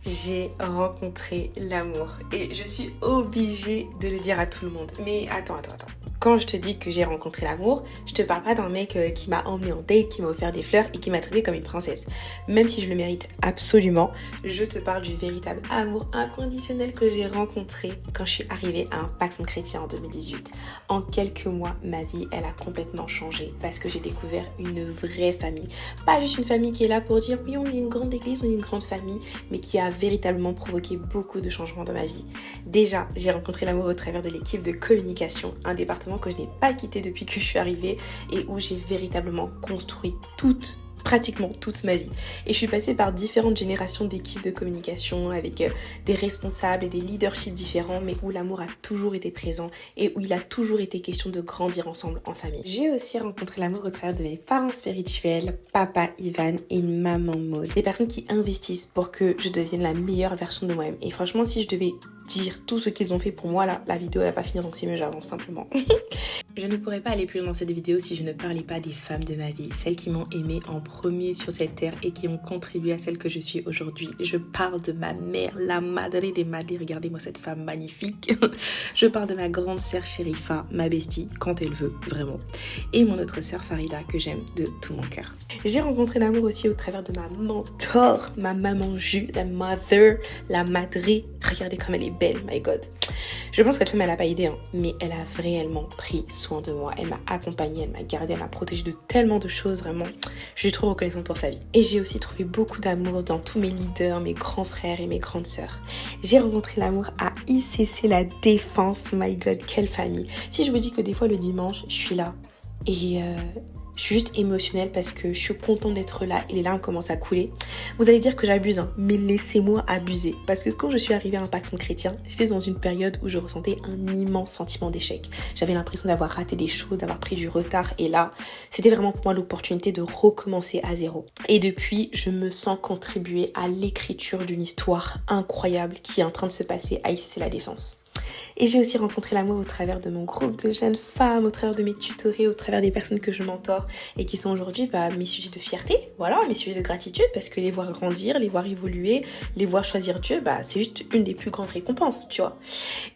J'ai rencontré l'amour et je suis obligée de le dire à tout le monde. Mais attends. Quand je te dis que j'ai rencontré l'amour, je te parle pas d'un mec qui m'a emmené en date, qui m'a offert des fleurs et qui m'a traité comme une princesse. Même si je le mérite absolument, je te parle du véritable amour inconditionnel que j'ai rencontré quand je suis arrivée à un Pax Chrétien en 2018. En quelques mois, ma vie, elle a complètement changé parce que j'ai découvert une vraie famille. Pas juste une famille qui est là pour dire oui, on est une grande église, on est une grande famille, mais qui a véritablement provoqué beaucoup de changements dans ma vie. Déjà, j'ai rencontré l'amour au travers de l'équipe de communication, un département que je n'ai pas quitté depuis que je suis arrivée et où j'ai véritablement construit pratiquement toute ma vie. Et je suis passée par différentes générations d'équipes de communication avec des responsables et des leaderships différents, mais où l'amour a toujours été présent et où il a toujours été question de grandir ensemble en famille. J'ai aussi rencontré l'amour au travers de mes parents spirituels, papa Ivan et maman Maud. Des personnes qui investissent pour que je devienne la meilleure version de moi-même. Et franchement, si je devais dire tout ce qu'ils ont fait pour moi, là, la vidéo va pas finir, donc c'est mieux, j'avance simplement. Je ne pourrais pas aller plus loin dans cette vidéo si je ne parlais pas des femmes de ma vie, celles qui m'ont aimée en premier sur cette terre et qui ont contribué à celle que je suis aujourd'hui. Je parle de ma mère, la madre des madres, regardez-moi cette femme magnifique. Je parle de ma grande sœur Sherifa, ma bestie, quand elle veut, vraiment. Et mon autre sœur Farida, que j'aime de tout mon cœur. J'ai rencontré l'amour aussi au travers de ma mentor, ma maman Ju, la mother, la madrée. Regardez comme elle est belle, my God. Je pense que cette femme, elle n'a pas aidé, mais elle a réellement pris soin de moi. Elle m'a accompagnée, elle m'a gardée, elle m'a protégée de tellement de choses, vraiment. Je suis trop reconnaissante pour sa vie. Et j'ai aussi trouvé beaucoup d'amour dans tous mes leaders, mes grands frères et mes grandes sœurs. J'ai rencontré l'amour à ICC La Défense, my God, quelle famille. Si je vous dis que des fois le dimanche, je suis là et je suis juste émotionnelle parce que je suis contente d'être là et les larmes commencent à couler. Vous allez dire que j'abuse, mais laissez-moi abuser. Parce que quand je suis arrivée à un Pax Chrétien, j'étais dans une période où je ressentais un immense sentiment d'échec. J'avais l'impression d'avoir raté des choses, d'avoir pris du retard. Et là, c'était vraiment pour moi l'opportunité de recommencer à zéro. Et depuis, je me sens contribuer à l'écriture d'une histoire incroyable qui est en train de se passer à ICC La Défense. Et j'ai aussi rencontré l'amour au travers de mon groupe de jeunes femmes, au travers de mes tutorés, au travers des personnes que je mentor et qui sont aujourd'hui mes sujets de fierté, voilà, mes sujets de gratitude parce que les voir grandir, les voir évoluer, les voir choisir Dieu, c'est juste une des plus grandes récompenses, tu vois.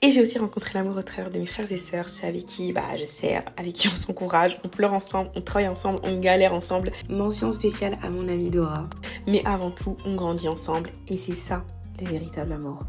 Et j'ai aussi rencontré l'amour au travers de mes frères et sœurs, ceux avec qui je sers, avec qui on s'encourage, on pleure ensemble, on travaille ensemble, on galère ensemble. Mention spéciale à mon amie Dora. Mais avant tout, on grandit ensemble et c'est ça le véritable amour.